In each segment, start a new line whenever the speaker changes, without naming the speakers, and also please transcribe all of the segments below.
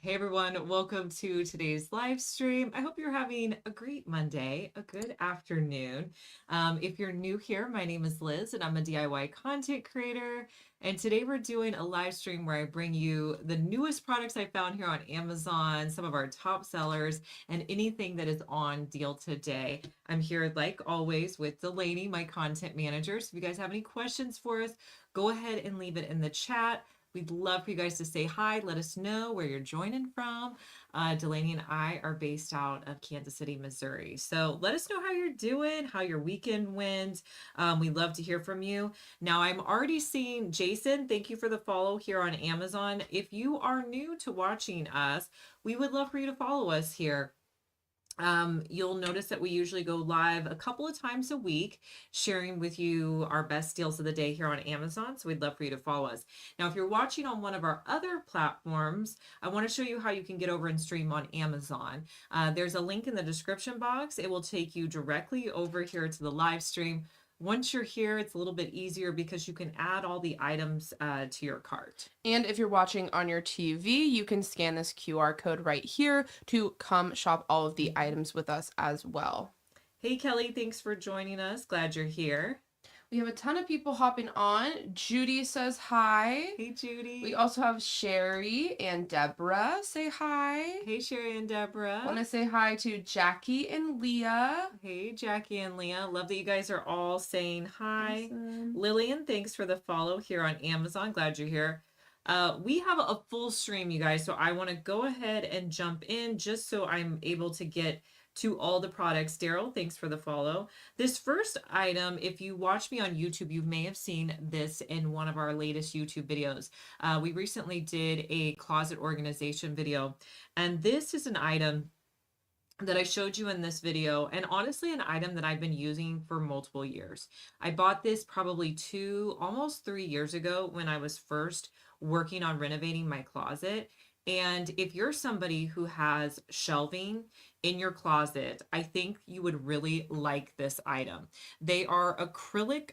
Hey everyone, welcome to today's live stream. I hope you're having a great Monday, a good afternoon. If you're new here, my name is Liz and I'm a DIY content creator. And today we're doing a live stream where I bring you the newest products I found here on Amazon, some of our top sellers, and anything that is on deal today. I'm here like always with Delaney, my content manager. So if you guys have any questions for us, go ahead and leave it in the chat. We'd love for you guys to say hi. Let us know where you're joining from. Delaney and I are based out of Kansas City, Missouri. So let us know how you're doing, how your weekend went. We'd love to hear from you. Now, I'm already seeing Jason. Thank you for the follow here on Amazon. If you are new to watching us, we would love for you to follow us here. You'll notice that we usually go live a couple of times a week, sharing with you our best deals of the day here on Amazon. So we'd love for you to follow us. Now, if you're watching on one of our other platforms, I want to show you how you can get over and stream on Amazon. There's a link in the description box. It will take you directly over here to the live stream. Once you're here, it's a little bit easier because you can add all the items to your cart.
And if you're watching on your TV, you can scan this QR code right here to come shop all of the items with us as well.
Hey, Kelly, thanks for joining us. Glad you're here.
We have a ton of people hopping on. Judy says hi.
Hey, Judy.
We also have Sherry and Deborah say hi.
Hey, Sherry and Deborah.
I want to say hi to Jackie and Leah.
Hey, Jackie and Leah. Love that you guys are all saying hi.
Awesome.
Lillian, thanks for the follow here on Amazon. Glad you're here. We have a full stream, you guys, so I want to go ahead and jump in just so I'm able to get to all the products. Daryl, thanks for the follow. This first item, if you watch me on YouTube, you may have seen this in one of our latest YouTube videos. We recently did a closet organization video, and this is an item that I showed you in this video, and honestly an item that I've been using for multiple years. I bought this probably almost 3 years ago when I was first working on renovating my closet. And if you're somebody who has shelving in your closet, I think you would really like this item. They are acrylic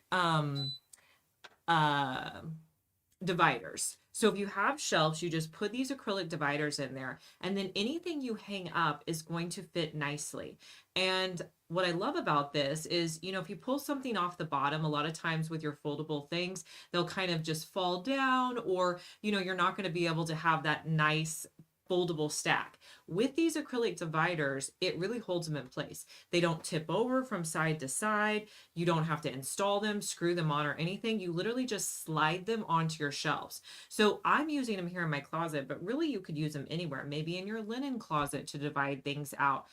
dividers. So if you have shelves, you just put these acrylic dividers in there, and then anything you hang up is going to fit nicely. And what I love about this is, if you pull something off the bottom, a lot of times with your foldable things, they'll kind of just fall down, or, you're not going to be able to have that nice foldable stack. With these acrylic dividers, it really holds them in place. They don't tip over from side to side. You don't have to install them, screw them on, or anything. You literally just slide them onto your shelves. So I'm using them here in my closet, but really you could use them anywhere, maybe in your linen closet to divide things out.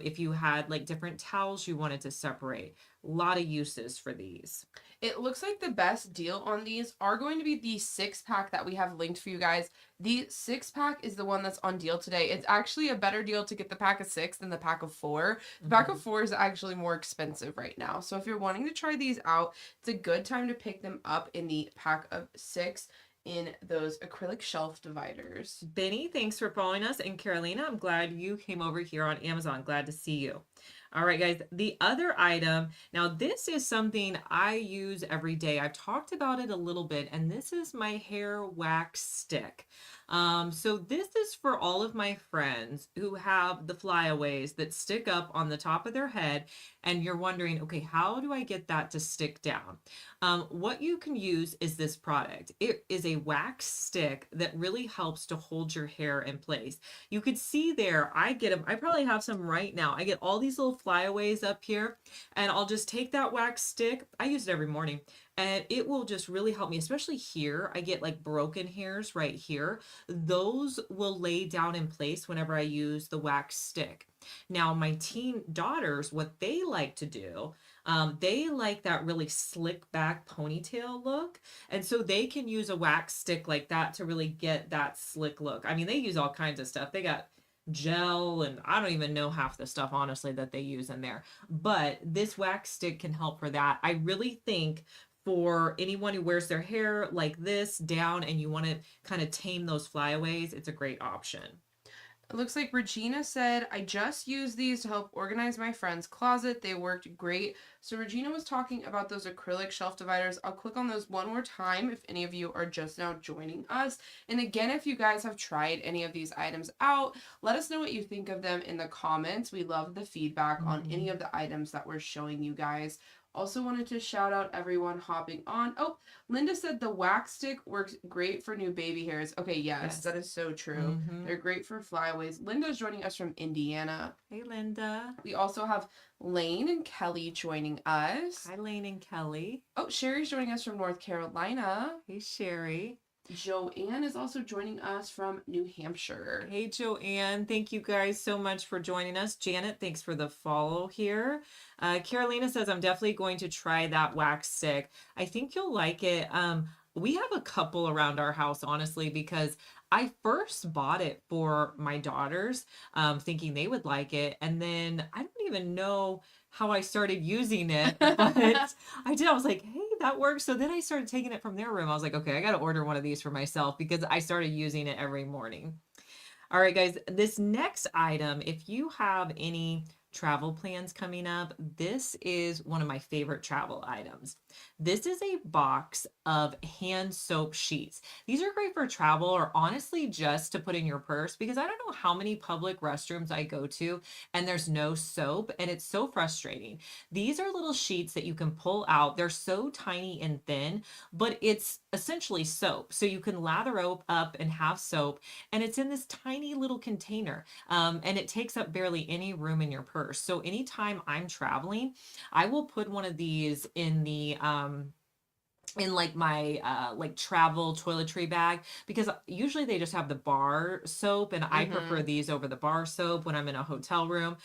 If you had like different towels you wanted to separate. A lot of uses for these.
It looks like the best deal on these are going to be the 6-pack that we have linked for you guys. The 6-pack is the one that's on deal today. It's actually a better deal to get the pack of 6 than the pack of 4. The pack of 4 is actually more expensive right now. So if you're wanting to try these out, it's a good time to pick them up in the pack of 6 in those acrylic shelf dividers.
Benny, thanks for following us. And Carolina, I'm glad you came over here on Amazon. Glad to see you. All right, guys, the other item, now this is something I use every day. I've talked about it a little bit, and this is my hair wax stick. So this is for all of my friends who have the flyaways that stick up on the top of their head, and you're wondering, okay, how do I get that to stick down? What you can use is this product. It is a wax stick that really helps to hold your hair in place. You could see there, I get them. I probably have some right now. I get all these little flyaways up here, and I'll just take that wax stick. I use it every morning, and it will just really help me, especially here. I get like broken hairs right here. Those will lay down in place whenever I use the wax stick. Now, my teen daughters, what they like to do, they like that really slick back ponytail look. And so they can use a wax stick like that to really get that slick look. I mean, they use all kinds of stuff. They got gel, and I don't even know half the stuff, honestly, that they use in there. But this wax stick can help for that. I really think for anyone who wears their hair like this down and you want to kind of tame those flyaways, it's a great option.
It looks like Regina said, I just used these to help organize my friend's closet. They worked great. So Regina was talking about those acrylic shelf dividers. I'll click on those one more time if any of you are just now joining us. And again, if you guys have tried any of these items out, let us know what you think of them in the comments. We love the feedback on any of the items that we're showing you guys. Also wanted to shout out everyone hopping on. Oh, Linda said the wax stick works great for new baby hairs. Okay, yes. That is so true. They're great for flyaways. Linda's joining us from Indiana.
Hey, Linda.
We also have Lane and Kelly joining us.
Hi, Lane and Kelly.
Oh, Sherry's joining us from North Carolina.
Hey, Sherry.
Joanne is also joining us from New Hampshire.
Hey, Joanne. Thank you guys so much for joining us. Janet, thanks for the follow here. Carolina says, I'm definitely going to try that wax stick. I think you'll like it. We have a couple around our house, honestly, because I first bought it for my daughters, thinking they would like it. And then I don't even know how I started using it, but I did. I was like, hey, that works. So then I started taking it from their room. I was like, okay, I got to order one of these for myself because I started using it every morning. All right, guys, this next item, if you have any travel plans coming up, this is one of my favorite travel items. This is a box of hand soap sheets. These are great for travel or honestly just to put in your purse because I don't know how many public restrooms I go to and there's no soap and it's so frustrating. These are little sheets that you can pull out. They're so tiny and thin, but it's essentially soap. So you can lather up and have soap and it's in this tiny little container and it takes up barely any room in your purse. So anytime I'm traveling, I will put one of these in the in like my like travel toiletry bag because usually they just have the bar soap and I prefer these over the bar soap when I'm in a hotel room.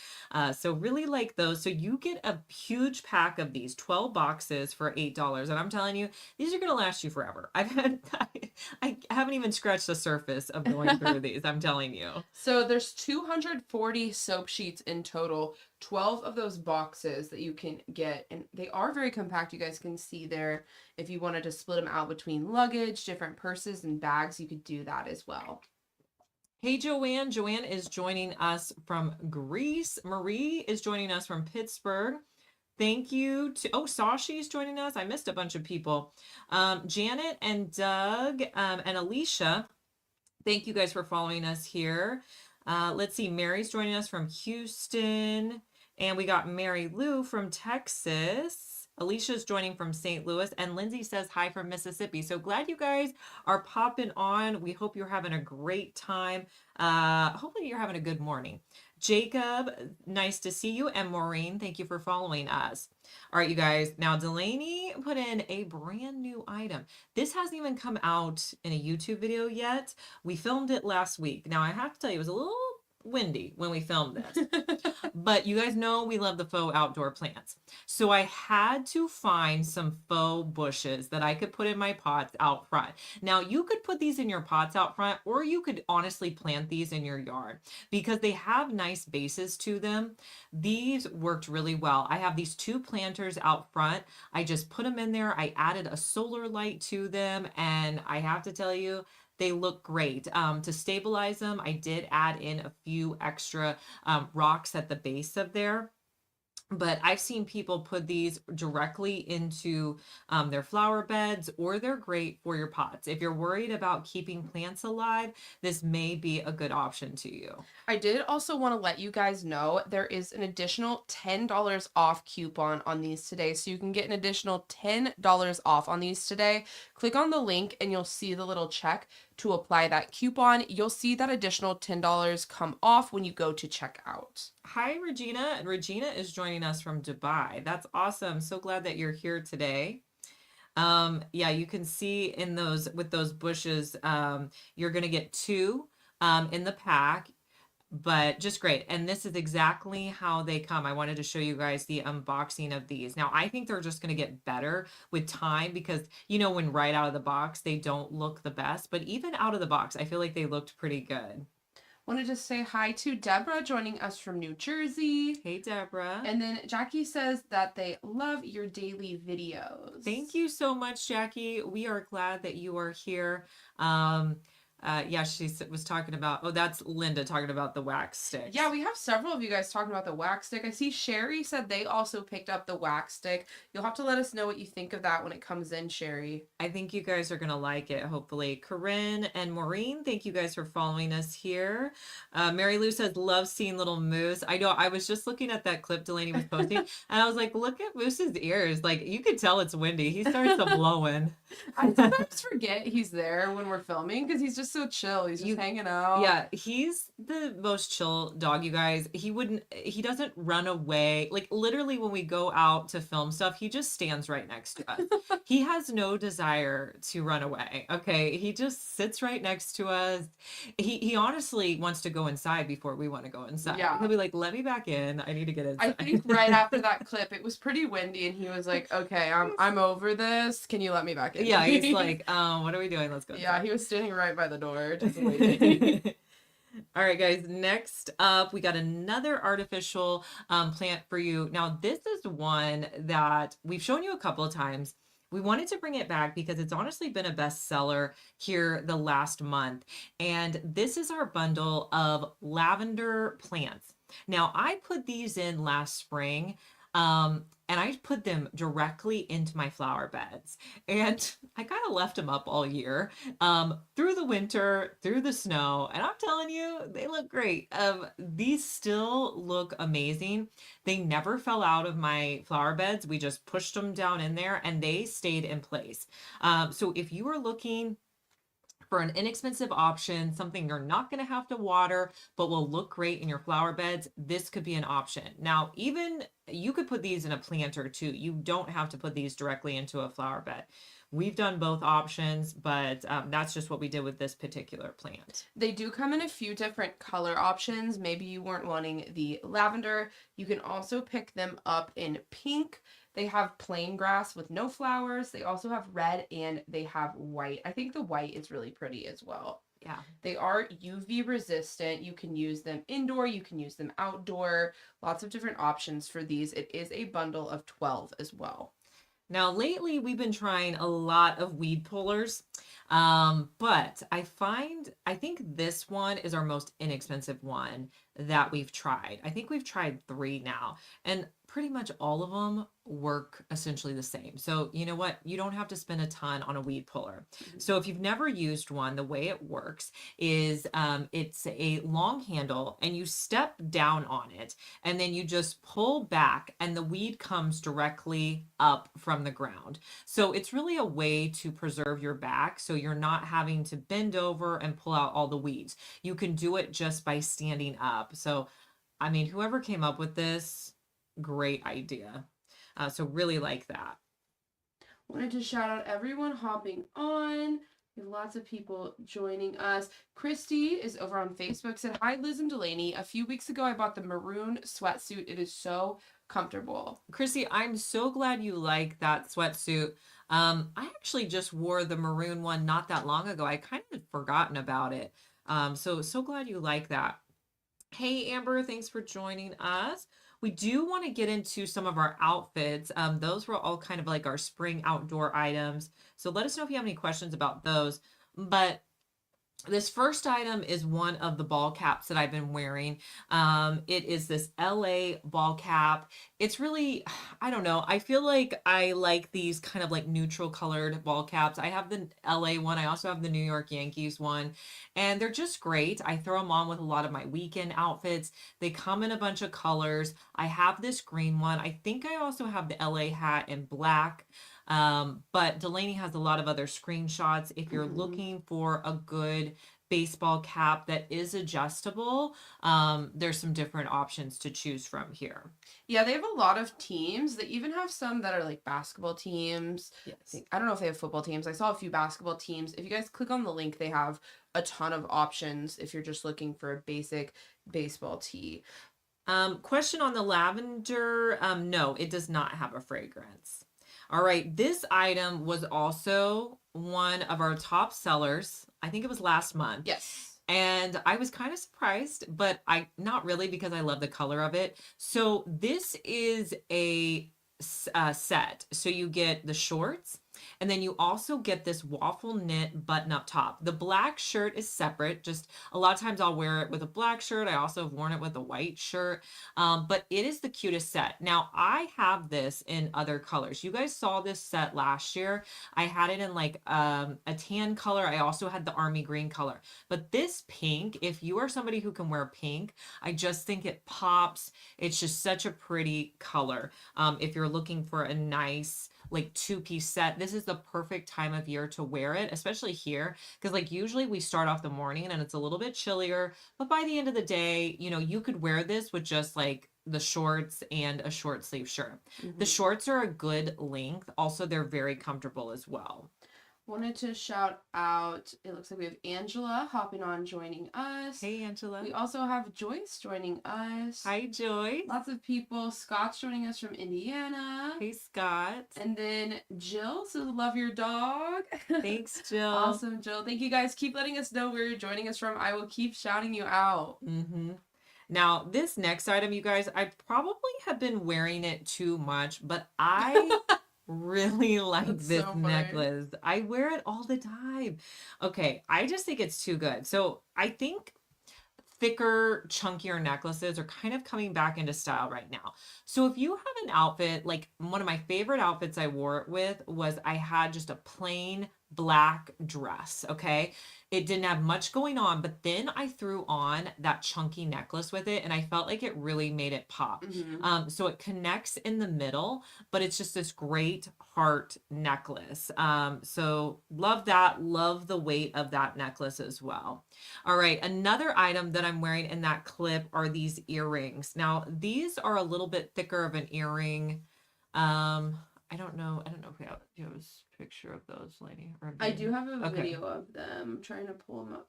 So really like those. So you get a huge pack of these 12 boxes for $8 and I'm telling you these are going to last you forever. I haven't even scratched the surface of going through these, I'm telling you.
So there's 240 soap sheets in total, 12 of those boxes that you can get, and they are very compact. You guys can see there. If you wanted to split them out between luggage, different purses and bags, you could do that as well.
Hey, Joanne. Joanne is joining us from Greece. Marie is joining us from Pittsburgh. Thank you to, oh, Sashi is joining us. I missed a bunch of people. Janet and Doug and Alicia, thank you guys for following us here. Let's see, Mary's joining us from Houston. And we got Mary Lou from Texas. Alicia's joining from St. Louis. And Lindsay says hi from Mississippi. So glad you guys are popping on. We hope you're having a great time. Hopefully you're having a good morning. Jacob, nice to see you. And Maureen, thank you for following us. All right, you guys. Now, Delaney put in a brand new item. This hasn't even come out in a YouTube video yet. We filmed it last week. Now, I have to tell you, it was a little windy when we filmed this, but you guys know we love the faux outdoor plants. So I had to find some faux bushes that I could put in my pots out front. Now you could put these in your pots out front, or you could honestly plant these in your yard because they have nice bases to them. These worked really well. I have these two planters out front. I just put them in there. I added a solar light to them, and I have to tell you, they look great. To stabilize them, I did add in a few extra rocks at the base of there. But I've seen people put these directly into their flower beds, or they're great for your pots. If you're worried about keeping plants alive, this may be a good option to you.
I did also want to let you guys know there is an additional $10 off coupon on these today. So you can get an additional $10 off on these today. Click on the link and you'll see the little check to apply that coupon. You'll see that additional $10 come off when you go to checkout.
Hi, Regina. Regina is joining us from Dubai. That's awesome. So glad that you're here today. Yeah, you can see in those, with those bushes, you're going to get two in the pack, but just great. And this is exactly how they come. I wanted to show you guys the unboxing of these. Now, I think they're just going to get better with time because, you know, when right out of the box, they don't look the best, but even out of the box, I feel like they looked pretty good.
Wanted to say hi to Deborah joining us from New Jersey.
Hey, Deborah.
And then Jackie says that they love your daily videos.
Thank you so much, Jackie. We are glad that you are here. Yeah, was talking about, oh, that's Linda talking about the wax sticks.
Yeah, we have several of you guys talking about the wax stick. I see Sherry said they also picked up the wax stick. You'll have to let us know what you think of that when it comes in, Sherry.
I think you guys are going to like it, hopefully. Corinne and Maureen, thank you guys for following us here. Mary Lou says, love seeing little Moose. I know, I was just looking at that clip Delaney was posting, and I was like, look at Moose's ears. Like, you could tell it's windy. He starts to blowing.
I sometimes forget he's there when we're filming because he's just so chill. He's just hanging out.
Yeah, he's the most chill dog, you guys. He doesn't run away. Like, literally, when we go out to film stuff, he just stands right next to us. He has no desire to run away. Okay, he just sits right next to us. He honestly wants to go inside before we want to go inside.
Yeah.
He'll be like, let me back in. I need to get inside.
I think right after that clip, it was pretty windy, and he was like, okay, I'm over this. Can you let me back in?
Yeah, he's like, what are we doing? Let's go inside.
Yeah, he was standing right by the door, just waiting.
All right, guys, next up, we got another artificial plant for you. Now, this is one that we've shown you a couple of times. We wanted to bring it back because it's honestly been a bestseller here the last month. And this is our bundle of lavender plants. Now, I put these in last spring. And I put them directly into my flower beds, and I kind of left them up all year, through the winter, through the snow, and I'm telling you, they look great. These still look amazing. They never fell out of my flower beds. We just pushed them down in there and they stayed in place. So if you are looking for an inexpensive option, something you're not going to have to water, but will look great in your flower beds, this could be an option. Now, even you could put these in a planter too. You don't have to put these directly into a flower bed. We've done both options, but that's just what we did with this particular plant.
They do come in a few different color options. Maybe you weren't wanting the lavender. You can also pick them up in pink. They have plain grass with no flowers. They also have red and they have white. I think the white is really pretty as well.
Yeah.
They are UV resistant. You can use them indoor. You can use them outdoor. Lots of different options for these. It is a bundle of 12 as well.
Now, lately, we've been trying a lot of weed pullers, but I think this one is our most inexpensive one that we've tried. I think we've tried 3 now, and pretty much all of them work essentially the same. So you know what? You don't have to spend a ton on a weed puller. So if you've never used one, the way it works is it's a long handle and you step down on it and then you just pull back and the weed comes directly up from the ground. So it's really a way to preserve your back so you're not having to bend over and pull out all the weeds. You can do it just by standing up. So, I mean, whoever came up with this, great idea. So really like that.
Wanted to shout out everyone hopping on. We have lots of people joining us. Christy is over on Facebook, said, hi, Liz and Delaney. A few weeks ago, I bought the maroon sweatsuit. It is so comfortable.
Christy, I'm so glad you like that sweatsuit. I actually just wore the maroon one not that long ago. I kind of had forgotten about it. So glad you like that. Hey, Amber, thanks for joining us. We do want to get into some of our outfits. Those were all kind of like our spring outdoor items. So let us know if you have any questions about those. But this first item is one of the ball caps that I've been wearing. It is this LA ball cap. It's really, I don't know. I feel like I like these kind of like neutral colored ball caps. I have the LA one. I also have the New York Yankees one, and they're just great. I throw them on with a lot of my weekend outfits. They come in a bunch of colors. I have this green one. I think I also have the LA hat in black. But Delaney has a lot of other screenshots. If you're looking for a good baseball cap that is adjustable, there's some different options to choose from here.
Yeah, they have a lot of teams. They even have some that are like basketball teams.
Yes.
I don't know if they have football teams. I saw a few basketball teams. If you guys click on the link, they have a ton of options if you're just looking for a basic baseball tee.
Question on the lavender. No, it does not have a fragrance. All right, this item was also one of our top sellers. I think it was last month.
Yes.
And I was kind of surprised, but not really, because I love the color of it. So this is a set. So you get the shorts And then you also get this waffle knit button up top. The black shirt is separate. Just a lot of times I'll wear it with a black shirt. I also have worn it with a white shirt. But it is the cutest set. Now I have this in other colors. You guys saw this set last year. I had it in like a tan color. I also had the army green color. But this pink, if you are somebody who can wear pink, I just think it pops. It's just such a pretty color. If you're looking for a nice like two-piece set, this is the perfect time of year to wear it, especially here, because like usually we start off the morning and it's a little bit chillier, but by the end of the day, you know, you could wear this with just like the shorts and a short sleeve shirt. The shorts are a good length. Also, they're very comfortable as well.
Wanted to shout out, it looks like we have Angela hopping on joining us.
Hey, Angela.
We also have Joyce joining us.
Hi, Joyce.
Lots of people. Scott's joining us from Indiana.
Hey, Scott.
And then Jill says, love your dog.
Thanks, Jill.
Awesome, Jill. Thank you guys. Keep letting us know where you're joining us from. I will keep shouting you out.
Now, this next item, you guys, I probably have been wearing it too much, but I really like this
so funny.
necklace. I wear it all the time. Okay, I just think it's too good. So I think thicker, chunkier necklaces are kind of coming back into style right now. So if you have an outfit, like one of my favorite outfits I wore it with was I had just a plain black dress, okay? It didn't have much going on, but then I threw on that chunky necklace with it and I felt like it really made it pop. So it connects in the middle, but it's just this great heart necklace. So love that. Love the weight of that necklace as well. All right. Another item that I'm wearing in that clip are these earrings. Now, these are a little bit thicker of an earring. I don't know if we have a picture of those, lady.
I do have a video of them. I'm trying to pull them up.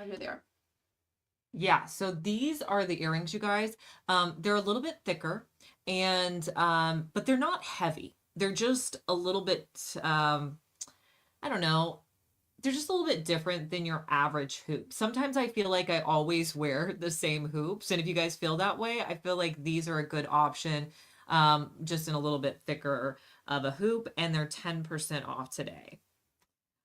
Here they are.
Yeah, so these are the earrings, you guys. They're a little bit thicker, and but they're not heavy. They're just a little bit, I don't know. They're just a little bit different than your average hoop. Sometimes I feel like I always wear the same hoops, and if you guys feel that way, I feel like these are a good option, just in a little bit thicker of a hoop, and they're 10% off today.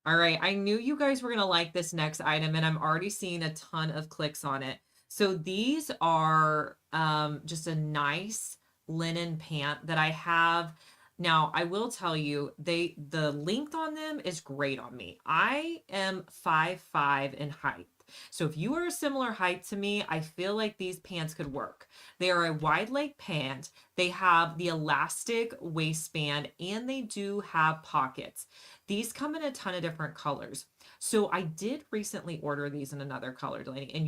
All right, I knew you guys were going to like this next item, and I'm already seeing a ton of clicks on it. So these are just a nice linen pant that I have. Now, I will tell you, the length on them is great on me. I am 5'5" in height. So if you are a similar height to me, I feel like these pants could work. They are a wide leg pant. They have the elastic waistband and they do have pockets. These come in a ton of different colors. So I did recently order these in another color, Delaney, and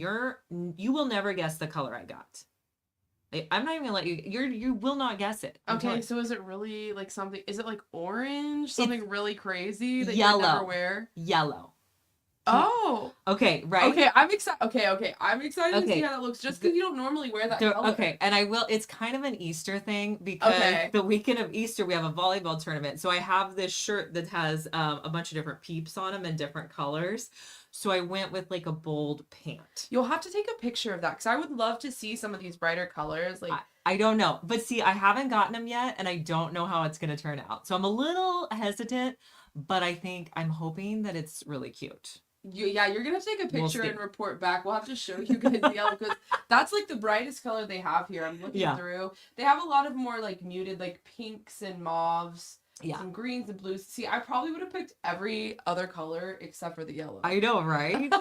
you will never guess the color I got. I'm not even gonna let you will not guess it.
Okay, so is it really like something, is it like orange? Something really crazy that
yellow.
you would never wear?
Yellow.
Oh.
Okay, right?
Okay, I'm excited. Okay. I'm excited to see how that looks just because you don't normally wear that color.
Okay, and it's kind of an Easter thing because the weekend of Easter we have a volleyball tournament. So I have this shirt that has a bunch of different peeps on them in different colors. So I went with like a bold pant.
You'll have to take a picture of that because I would love to see some of these brighter colors. Like
I don't know, but see, I haven't gotten them yet, and I don't know how it's going to turn out. So I'm a little hesitant, but I'm hoping that it's really cute.
You're gonna have to take a picture and report back. We'll have to show you guys the yellow because that's like the brightest color they have here. I'm looking through. They have a lot of more like muted like pinks and mauves. Yeah. Some greens and blues. See, I probably would have picked every other color except for the yellow.
I know, right?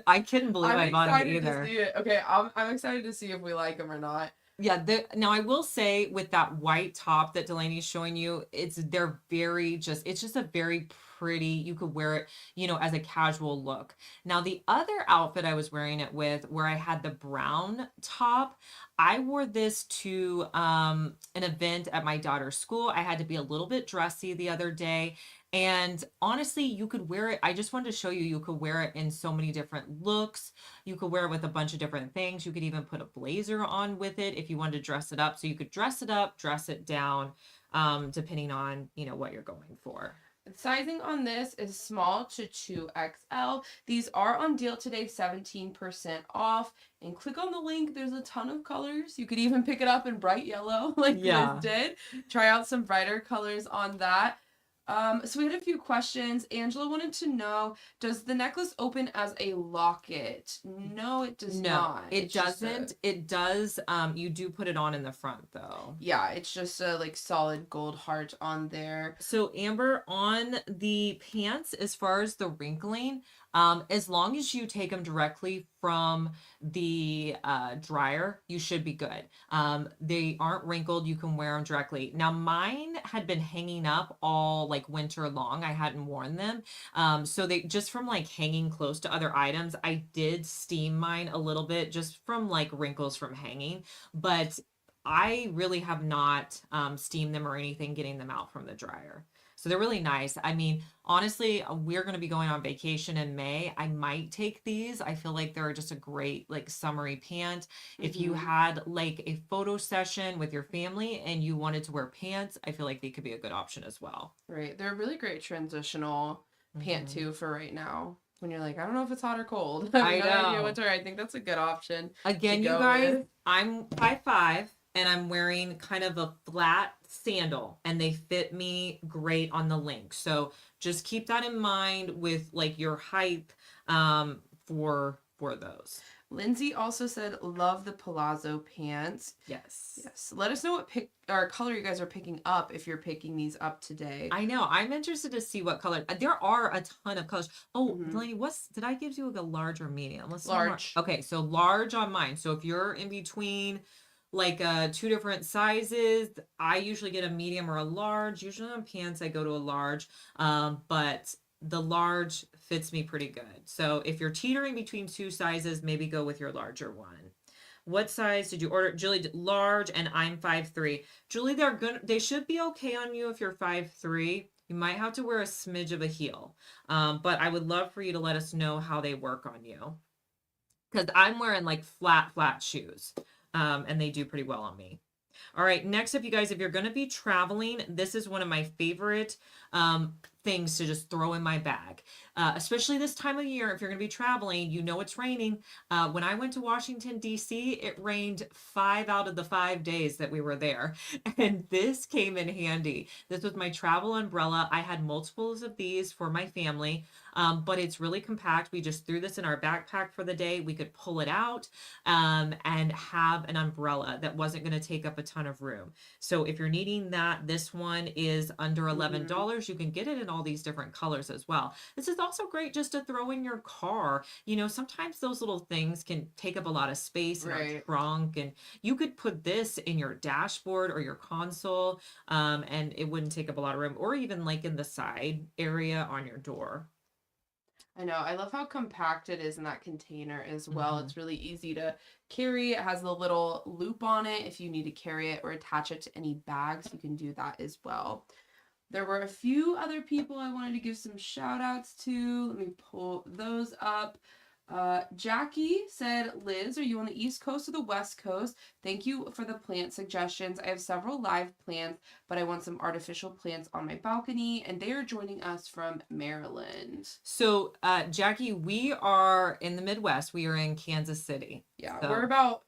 I couldn't believe I bought them either.
To see it. Okay, I'm excited to see if we like them or not.
Yeah, now I will say with that white top that Delaney's showing you, it's just a very pretty, you could wear it, as a casual look. Now the other outfit I was wearing it with, where I had the brown top, I wore this to an event at my daughter's school. I had to be a little bit dressy the other day. And honestly, you could wear it. I just wanted to show you could wear it in so many different looks. You could wear it with a bunch of different things. You could even put a blazer on with it if you wanted to dress it up. So you could dress it up, dress it down, depending on, what you're going for.
The sizing on this is small to 2XL. These are on deal today, 17% off. And click on the link. There's a ton of colors. You could even pick it up in bright yellow like Liz did. Try out some brighter colors on that. So we had a few questions. Angela wanted to know, does the necklace open as a locket? No, it does
No,
not.
it
It's just
doesn't. It does. You do put it on in the front though.
yeah, it's just a like solid gold heart on there.
So Amber, on the pants, as far as the wrinkling, as long as you take them directly from the dryer, you should be good. They aren't wrinkled. You can wear them directly. Now mine had been hanging up all like winter long. I hadn't worn them. So they just from like hanging close to other items, I did steam mine a little bit just from like wrinkles from hanging. But I really have not steamed them or anything getting them out from the dryer. So they're really nice. I mean, honestly, we're going to be going on vacation in May. I might take these. I feel like they're just a great like summery pant. If you had like a photo session with your family and you wanted to wear pants, I feel like they could be a good option as well.
Right. They're a really great transitional pant too for right now. When you're like, I don't know if it's hot or cold. I have no idea what to wear. I think that's a good option.
Again, you guys, I'm 5'5" and I'm wearing kind of a flat sandal and they fit me great on the link. So just keep that in mind with like your height for those.
Lindsay also said, love the Palazzo pants.
Yes.
Yes. Let us know what color you guys are picking up if you're picking these up today.
I know. I'm interested to see what color. There are a ton of colors. Oh, Delaney, did I give you like a large or medium?
Large.
Okay, so large on mine. So if you're in between like two different sizes, I usually get a medium or a large. Usually on pants, I go to a large. But the large fits me pretty good. So if you're teetering between two sizes, maybe go with your larger one. What size did you order? Julie, large, and I'm 5'3". Julie, they should be okay on you if you're 5'3". You might have to wear a smidge of a heel. But I would love for you to let us know how they work on you. Because I'm wearing like flat shoes. And they do pretty well on me. All right, next up, you guys, if you're going to be traveling, this is one of my favorite things to just throw in my bag, especially this time of year. If you're going to be traveling, you know it's raining. When I went to Washington, D.C., it rained 5 out of the 5 days that we were there. And this came in handy. This was my travel umbrella. I had multiples of these for my family. But it's really compact. We just threw this in our backpack for the day. We could pull it out and have an umbrella that wasn't going to take up a ton of room. So if you're needing that, this one is under $11. You can get it in all these different colors as well. This is also great just to throw in your car. You know, sometimes those little things can take up a lot of space in our trunk, and you could put this in your dashboard or your console, and it wouldn't take up a lot of room, or even like in the side area on your door.
I know. I love how compact it is in that container as well. It's really easy to carry. It has the little loop on it. If you need to carry it or attach it to any bags, you can do that as well. There were a few other people I wanted to give some shout outs to. Let me pull those up. Jackie said, Liz, are you on the East Coast or the West Coast? Thank you for the plant suggestions. I have several live plants, but I want some artificial plants on my balcony, and they are joining us from Maryland.
So, Jackie, we are in the Midwest. We are in Kansas City.
Yeah, so.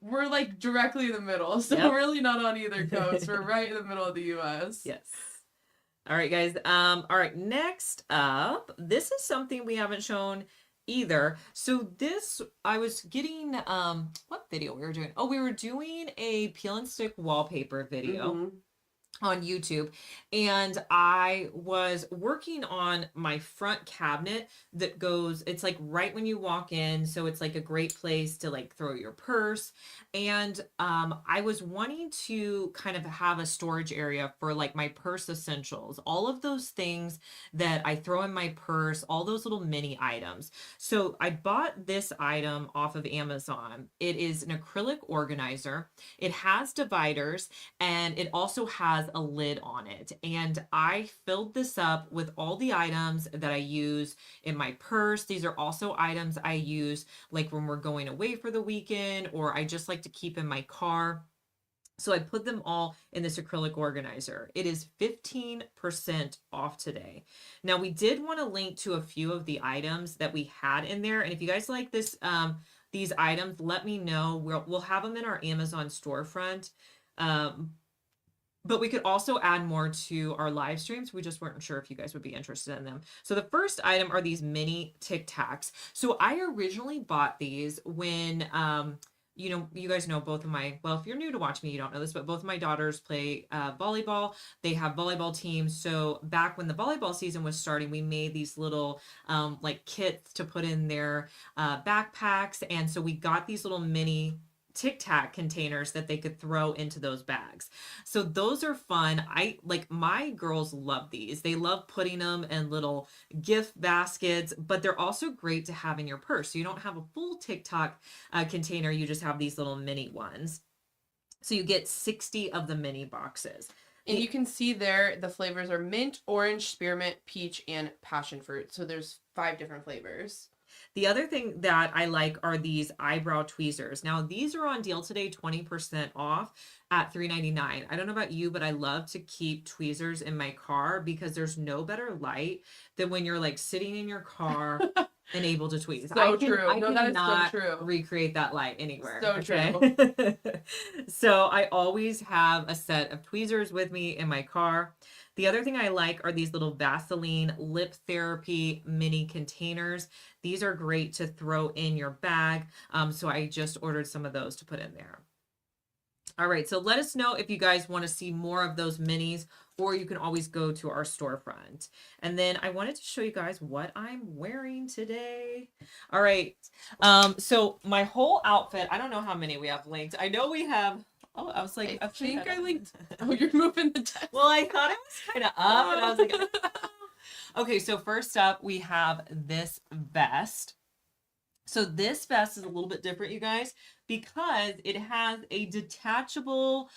We're like directly in the middle, so we're really not on either coast. We're right in the middle of the U.S.
Yes. All right, guys. All right, next up, this is something we haven't shown either. So this, I was getting, what video we were doing? Oh, we were doing a peel and stick wallpaper video on YouTube, and I was working on my front cabinet that goes, it's like right when you walk in, so it's like a great place to like throw your purse. And I was wanting to kind of have a storage area for like my purse essentials, all of those things that I throw in my purse, all those little mini items. So I bought this item off of Amazon. It is an acrylic organizer. It has dividers, and it also has a lid on it. And I filled this up with all the items that I use in my purse. These are also items I use like when we're going away for the weekend, or I just like to keep in my car. So I put them all in this acrylic organizer. It is 15% off today. Now, we did want to link to a few of the items that we had in there. And if you guys like this, these items, let me know. We'll have them in our Amazon storefront. but we could also add more to our live streams. We just weren't sure if you guys would be interested in them. So the first item are these mini Tic Tacs. So I originally bought these when, you know, you guys know both of my, well, if you're new to watch me, you don't know this, but both of my daughters play volleyball. They have volleyball teams. So back when the volleyball season was starting, we made these little like kits to put in their backpacks. And so we got these little mini Tic Tac containers that they could throw into those bags. So those are fun. I like my girls love these. They love putting them in little gift baskets, but they're also great to have in your purse. So you don't have a full Tic Tac container, you just have these little mini ones. So you get 60 of the mini boxes.
And you can see there the flavors are mint, orange, spearmint, peach, and passion fruit. So there's 5 different flavors.
The other thing that I like are these eyebrow tweezers. Now, these are on deal today, 20% off at $3.99. I don't know about you, but I love to keep tweezers in my car because there's no better light than when you're like sitting in your car and able to tweeze.
So true.
I
No, that is so
cannot
true.
recreate that light anywhere.
So
true. So I always have a set of tweezers with me in my car. The other thing I like are these little Vaseline lip therapy mini containers. These are great to throw in your bag. So I just ordered some of those to put in there. All right, so let us know if you guys want to see more of those minis, or you can always go to our storefront. And then I wanted to show you guys what I'm wearing today. All right, so my whole outfit, I don't know how many we have linked. I know we have, oh, I was like,
I think I linked. Oh, you're moving the text.
Well, I thought it was kind of up, and I was like, oh. Okay, so first up, we have this vest. So this vest is a little bit different, you guys, because it has a detachable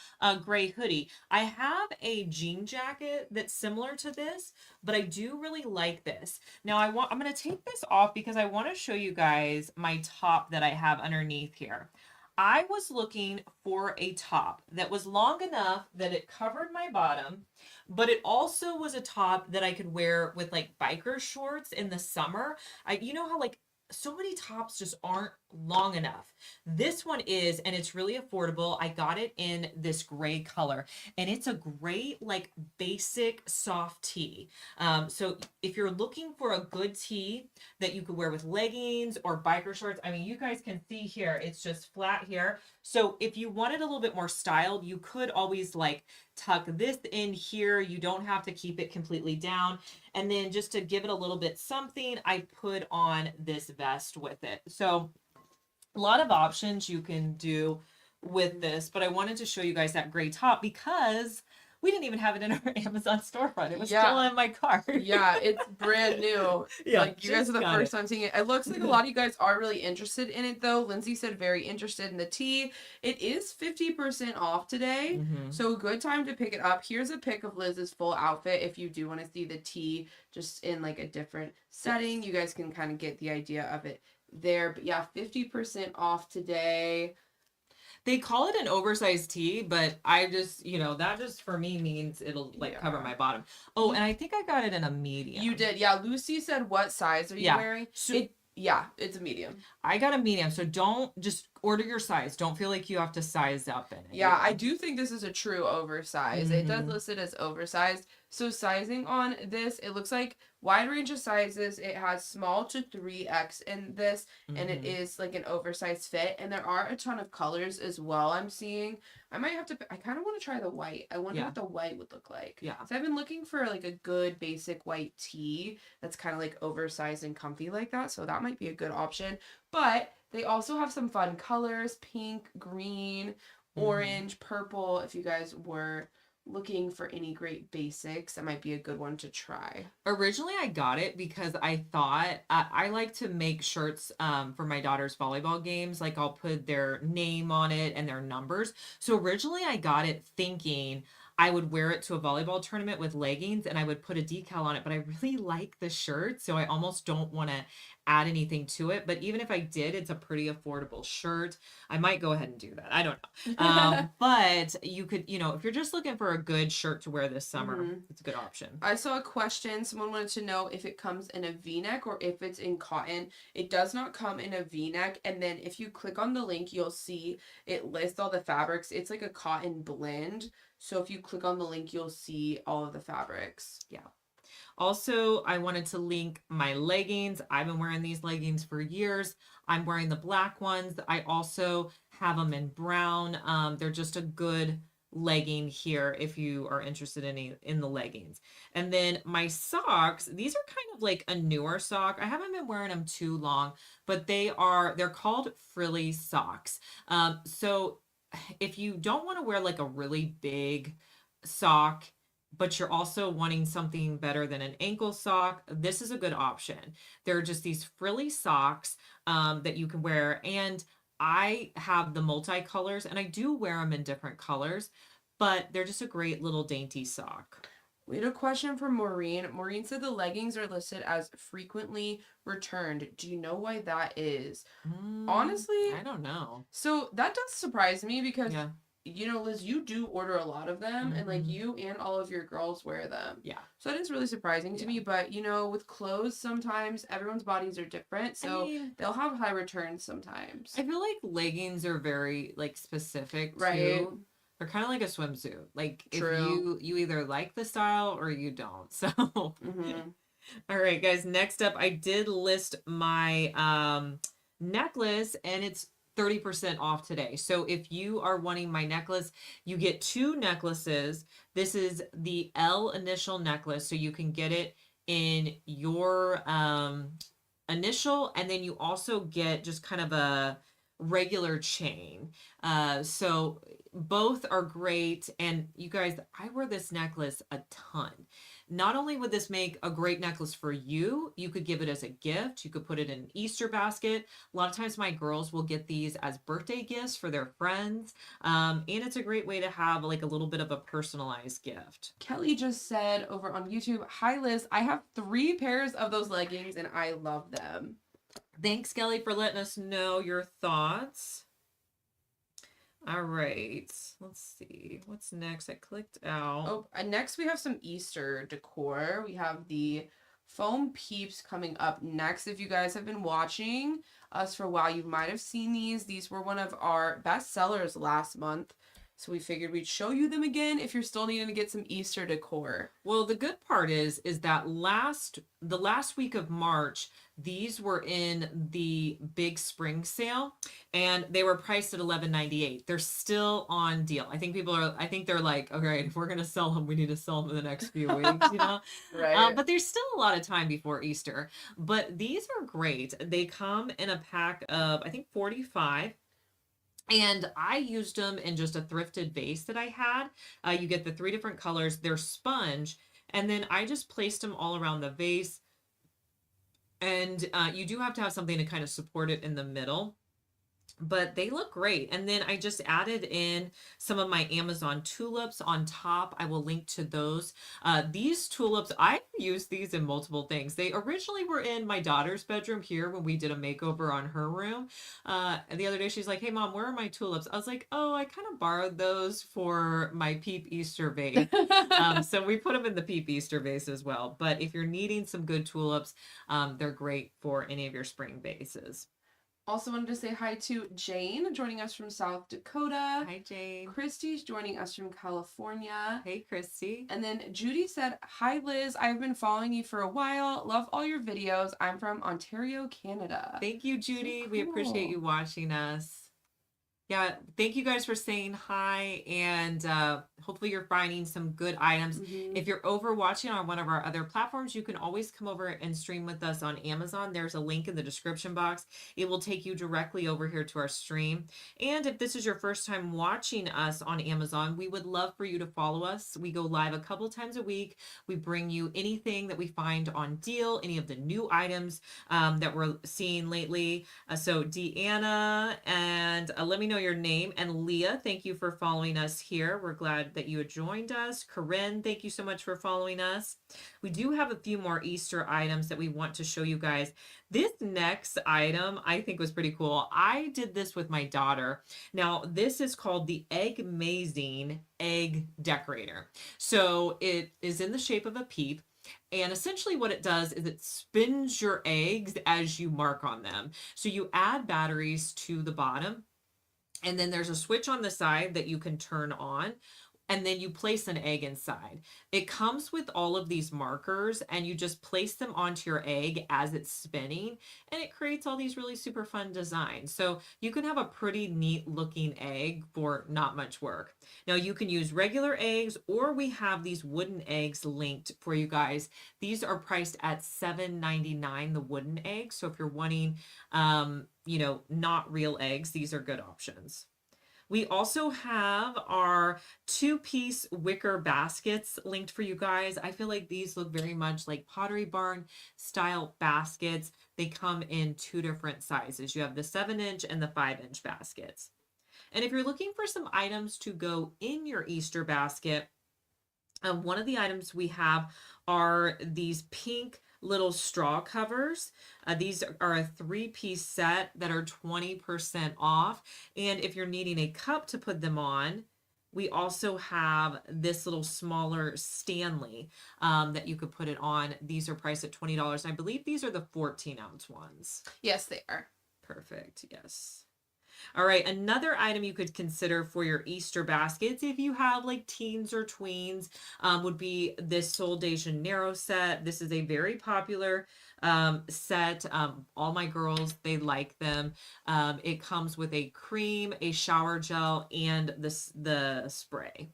gray hoodie. I have a jean jacket that's similar to this, but I do really like this. Now I'm going to take this off because I want to show you guys my top that I have underneath here. I was looking for a top that was long enough that it covered my bottom, but it also was a top that I could wear with like biker shorts in the summer. You know how like so many tops just aren't long enough. This one is, and it's really affordable. I got it in this gray color, and it's a great, like, basic soft tee. So if you're looking for a good tee that you could wear with leggings or biker shorts, I mean, you guys can see here, it's just flat here. So if you wanted a little bit more styled, you could always like tuck this in here. You don't have to keep it completely down. And then just to give it a little bit something, I put on this vest with it. So a lot of options you can do with this, but I wanted to show you guys that gray top because we didn't even have it in our Amazon storefront. It was still in my cart.
Yeah, it's brand new.
Yeah,
like you guys are the first time seeing it. It looks like a lot of you guys are really interested in it though. Lindsay said very interested in the tee. It is 50% off today. So good time to pick it up. Here's a pic of Liz's full outfit if you do want to see the tee just in like a different setting. You guys can kind of get the idea of it there. But yeah, 50% off today.
They call it an oversized tee, but I just, you know, that just for me means it'll like cover my bottom. Oh, and I think I got it in a medium.
You did. Yeah. Lucy said, what size are you wearing?
So,
yeah, it's a medium.
I got a medium. So don't just order your size. Don't feel like you have to size up in it.
Yeah, I do think this is a true oversized. It does list it as oversized. So sizing on this, it looks like wide range of sizes. It has small to 3X in this, and it is like an oversized fit. And there are a ton of colors as well I'm seeing. I might have to, I kind of want to try the white. I wonder what the white would look like.
Yeah.
So I've been looking for like a good basic white tee that's kind of like oversized and comfy like that. So that might be a good option. But they also have some fun colors, pink, green, orange, purple. If you guys were looking for any great basics, that might be a good one to try.
Originally, I got it because I thought I like to make shirts for my daughter's volleyball games. Like I'll put their name on it and their numbers. So originally I got it thinking I would wear it to a volleyball tournament with leggings and I would put a decal on it, but I really like the shirt. So I almost don't want to add anything to it. But even if I did, it's a pretty affordable shirt. I might go ahead and do that. I don't know. But you could, if you're just looking for a good shirt to wear this summer, it's a good option.
I saw a question. Someone wanted to know if it comes in a V-neck or if it's in cotton. It does not come in a V-neck. And then if you click on the link, you'll see it lists all the fabrics. It's like a cotton blend. So if you click on the link, you'll see all of the fabrics.
Yeah. Also, I wanted to link my leggings. I've been wearing these leggings for years. I'm wearing the black ones. I also have them in brown. They're just a good legging here if you are interested in the leggings. And then my socks, these are kind of like a newer sock. I haven't been wearing them too long, but they're called frilly socks. So if you don't want to wear like a really big sock, but you're also wanting something better than an ankle sock, this is a good option. There are just these frilly socks that you can wear. And I have the multicolors and I do wear them in different colors, but they're just a great little dainty sock.
We had a question from Maureen. Maureen said the leggings are listed as frequently returned. Do you know why that is? Honestly,
I don't know.
So that does surprise me because, Liz, you do order a lot of them and like you and all of your girls wear them.
Yeah.
So that is really surprising to me. But, with clothes, sometimes everyone's bodies are different. So they'll have high returns sometimes.
I feel like leggings are very like specific
right.
too. They're kind of like a swimsuit. Like
True.
if you either like the style or you don't. So all right, guys, next up, I did list my necklace and it's 30% off today. So if you are wanting my necklace, you get 2 necklaces. This is the L initial necklace. So you can get it in your initial, and then you also get just kind of a regular chain. So both are great. And you guys, I wear this necklace a ton. Not only would this make a great necklace for you, you could give it as a gift. You could put it in an Easter basket. A lot of times my girls will get these as birthday gifts for their friends. And it's a great way to have like a little bit of a personalized gift.
Kelly just said over on YouTube, "Hi Liz, I have 3 pairs of those leggings and I love them."
Thanks, Kelly, for letting us know your thoughts. All right, let's see what's next. I clicked out.
Oh, and next we have some Easter decor. We have the foam peeps coming up next. If you guys have been watching us for a while, you might have seen these. These were one of our best sellers last month. So we figured we'd show you them again if you're still needing to get some Easter decor.
Well, the good part is that the last week of March, these were in the big spring sale and they were priced at $11.98. They're still on deal. I think they're like, okay, if we're going to sell them, we need to sell them in the next few weeks,
Right.
But there's still a lot of time before Easter. But these are great. They come in a pack of, I think, 45. And I used them in just a thrifted vase that I had. You get the 3 different colors. They're sponge. And then I just placed them all around the vase. And you do have to have something to kind of support it in the middle. But they look great. And then I just added in some of my Amazon tulips on top. I will link to those. These tulips, I used these in multiple things. They originally were in my daughter's bedroom here when we did a makeover on her room. And the other day she's like, "Hey mom, where are my tulips?" I was like, "Oh, I kind of borrowed those for my Peep Easter vase." So we put them in the Peep Easter vase as well. But if you're needing some good tulips, they're great for any of your spring vases.
Also wanted to say hi to Jane, joining us from South Dakota.
Hi, Jane.
Christy's joining us from California.
Hey, Christy.
And then Judy said, "Hi, Liz. I've been following you for a while. Love all your videos. I'm from Ontario, Canada."
Thank you, Judy.
So cool.
We appreciate you watching us. Yeah, thank you guys for saying hi, and hopefully you're finding some good items. If you're over watching on one of our other platforms, you can always come over and stream with us on Amazon. There's a link in the description box. It will take you directly over here to our stream. And if this is your first time watching us on Amazon, we would love for you to follow us. We go live a couple times a week. We bring you anything that we find on deal, any of the new items that we're seeing lately. So Deanna, and let me know your name. And Leah, thank you for following us here. We're glad that you had joined us. Corinne, thank you so much for following us. We do have a few more Easter items that we want to show you guys. This next item I think was pretty cool. I did this with my daughter. Now, this is called the Amazing Egg Decorator. So it is in the shape of a peep. And essentially what it does is it spins your eggs as you mark on them. So you add batteries to the bottom, and then there's a switch on the side that you can turn on, and then you place an egg inside. It comes with all of these markers, and you just place them onto your egg as it's spinning, and it creates all these really super fun designs. So you can have a pretty neat looking egg for not much work. Now you can use regular eggs, or we have these wooden eggs linked for you guys. These are priced at $7.99, the wooden eggs. So if you're wanting, not real eggs, these are good options. We also have our 2-piece wicker baskets linked for you guys. I feel like these look very much like Pottery Barn style baskets. They come in 2 different sizes. You have the 7-inch and the 5-inch baskets. And if you're looking for some items to go in your Easter basket, one of the items we have are these pink little straw covers. These are a 3-piece set that are 20% off. And if you're needing a cup to put them on, we also have this little smaller Stanley that you could put it on. These are priced at $20. I believe these are the 14-ounce ones.
Yes, they are.
Perfect. Yes. All right, another item you could consider for your Easter baskets, if you have like teens or tweens, would be this Sol de Janeiro set. This is a very popular set. All my girls, they like them. It comes with a cream, a shower gel, and the spray.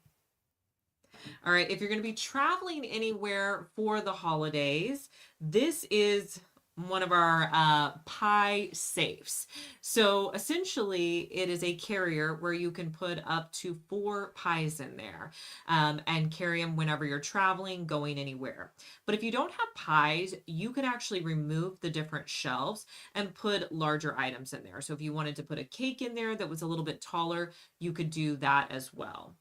All right, if you're going to be traveling anywhere for the holidays, this is one of our pie safes. So essentially it is a carrier where you can put up to 4 pies in there and carry them whenever you're traveling, going anywhere. But if you don't have pies, you can actually remove the different shelves and put larger items in there. So if you wanted to put a cake in there that was a little bit taller, you could do that as well.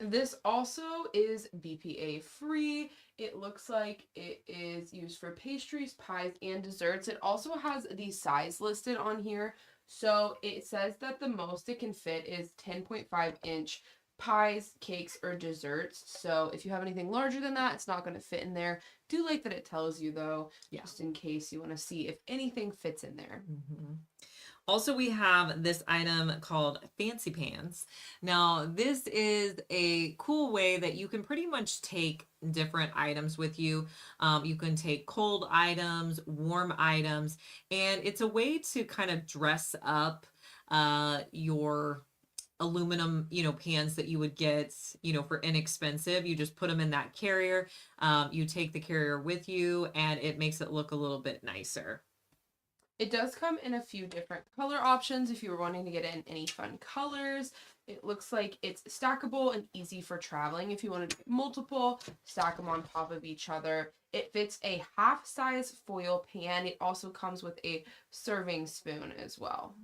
This also is BPA free. It looks like it is used for pastries, pies, and desserts. It also has the size listed on here. So it says that the most it can fit is 10.5-inch pies, cakes, or desserts. So if you have anything larger than that, it's not going to fit in there. Do like that it tells you though, just in case you want to see if anything fits in there.
Mm-hmm. Also, we have this item called Fancy Pans. Now, this is a cool way that you can pretty much take different items with you. You can take cold items, warm items, and it's a way to kind of dress up your aluminum, pans that you would get, for inexpensive. You just put them in that carrier. You take the carrier with you, and it makes it look a little bit nicer.
It does come in a few different color options if you were wanting to get in any fun colors. It looks like it's stackable and easy for traveling. If you wanted to get multiple, stack them on top of each other. It fits a half-size foil pan. It also comes with a serving spoon as well.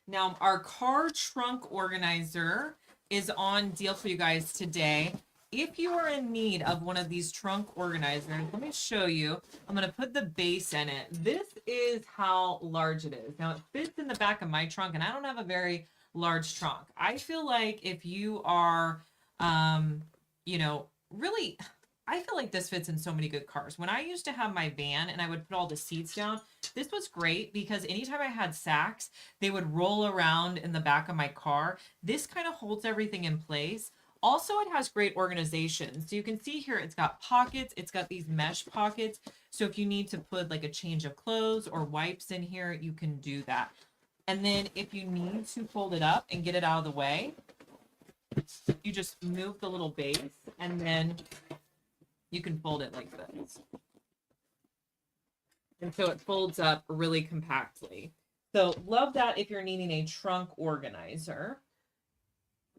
Now, our car trunk organizer is on deal for you guys today. If you are in need of one of these trunk organizers, let me show you. I'm going to put the base in it. This is how large it is. Now, it fits in the back of my trunk, and I don't have a very large trunk. I feel like if you are, really, I feel like this fits in so many good cars. When I used to have my van and I would put all the seats down, this was great because anytime I had sacks, they would roll around in the back of my car. This kind of holds everything in place. Also, it has great organization. So you can see here, it's got pockets. It's got these mesh pockets. So if you need to put like a change of clothes or wipes in here, you can do that. And then if you need to fold it up and get it out of the way, you just move the little base and then you can fold it like this. And so it folds up really compactly. So love that if you're needing a trunk organizer.